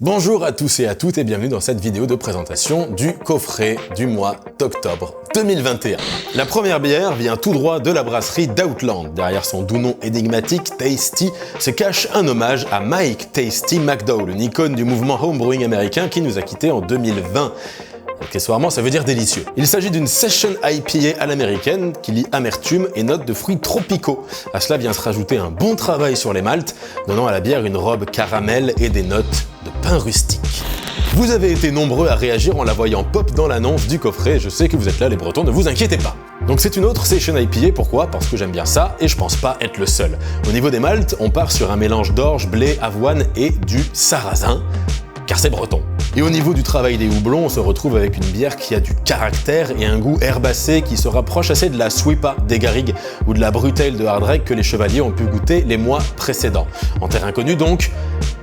Bonjour à tous et à toutes et bienvenue dans cette vidéo de présentation du coffret du mois d'octobre 2021. La première bière vient tout droit de la brasserie d'Outland. Derrière son doux nom énigmatique, Tasty, se cache un hommage à Mike Tasty McDowell, une icône du mouvement homebrewing américain qui nous a quittés en 2020. Accessoirement, ça veut dire délicieux. Il s'agit d'une Session IPA à l'américaine qui lie amertume et notes de fruits tropicaux. À cela vient se rajouter un bon travail sur les maltes, donnant à la bière une robe caramel et des notes de pain rustique. Vous avez été nombreux à réagir en la voyant pop dans l'annonce du coffret, je sais que vous êtes là les Bretons, ne vous inquiétez pas. Donc c'est une autre Session IPA, pourquoi ? Parce que j'aime bien ça et je pense pas être le seul. Au niveau des maltes, on part sur un mélange d'orge, blé, avoine et du sarrasin, car c'est breton. Et au niveau du travail des houblons, on se retrouve avec une bière qui a du caractère et un goût herbacé qui se rapproche assez de la Swipa des Garrigues ou de la Brutail de Hardreg que les chevaliers ont pu goûter les mois précédents. En terre inconnue donc,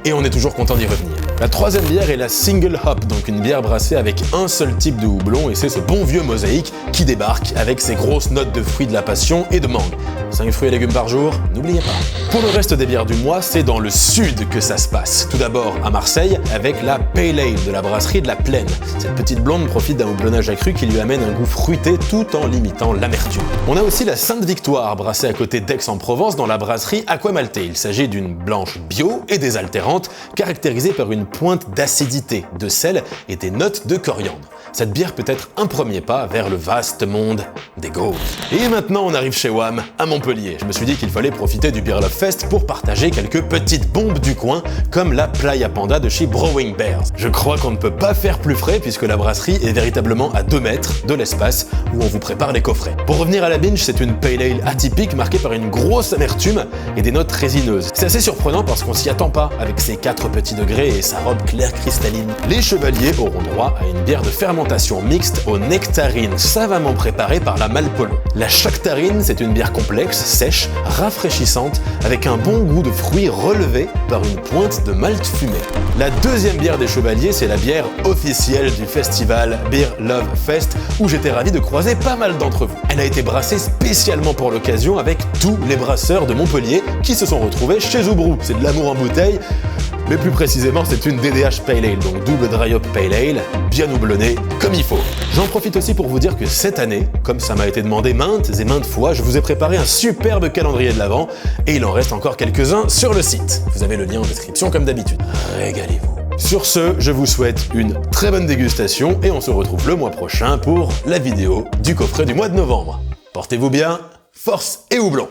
et on est toujours content d'y revenir. La troisième bière est la Single Hop, donc une bière brassée avec un seul type de houblon et c'est ce bon vieux mosaïque qui débarque avec ses grosses notes de fruits de la passion et de mangue. 5 fruits et légumes par jour, n'oubliez pas. Pour le reste des bières du mois, c'est dans le sud que ça se passe. Tout d'abord à Marseille avec la Pale Ale de la brasserie de la Plaine. Cette petite blonde profite d'un houblonnage accru qui lui amène un goût fruité tout en limitant l'amertume. On a aussi la Sainte Victoire, brassée à côté d'Aix-en-Provence dans la brasserie Aquamalté. Il s'agit d'une blanche bio et désaltérante, caractérisée par une pointe d'acidité, de sel et des notes de coriandre. Cette bière peut être un premier pas vers le vaste monde des gaufres. Et maintenant on arrive chez WAM, à Montpellier. Je me suis dit qu'il fallait profiter du Beer Love Fest pour partager quelques petites bombes du coin, comme la Playa Panda de chez Brewing Bears. Je crois qu'on ne peut pas faire plus frais puisque la brasserie est véritablement à 2 mètres de l'espace où on vous prépare les coffrets. Pour revenir à la binge, c'est une Pale Ale atypique marquée par une grosse amertume et des notes résineuses. C'est assez surprenant parce qu'on s'y attend pas avec ses 4 petits degrés et sa robe claire cristalline. Les chevaliers auront droit à une bière de fermentation mixte aux nectarines savamment préparée par la Malpolo. La Choctarine, c'est une bière complexe, sèche, rafraîchissante, avec un bon goût de fruits relevé par une pointe de malt fumé. La deuxième bière des chevaliers, c'est la bière officielle du festival Beer Love Fest, où j'étais ravi de croiser pas mal d'entre vous. Elle a été brassée spécialement pour l'occasion avec tous les brasseurs de Montpellier qui se sont retrouvés chez Zoubrou. C'est de l'amour en bouteille, mais plus précisément c'est une DDH Pale Ale, donc double dry hop Pale Ale, bien houblonnée comme il faut. J'en profite aussi pour vous dire que cette année, comme ça m'a été demandé maintes et maintes fois, je vous ai préparé un superbe calendrier de l'Avent et il en reste encore quelques-uns sur le site. Vous avez le lien en description comme d'habitude. Régalez-vous. Sur ce, je vous souhaite une très bonne dégustation et on se retrouve le mois prochain pour la vidéo du coffret du mois de novembre. Portez-vous bien, force et houblon!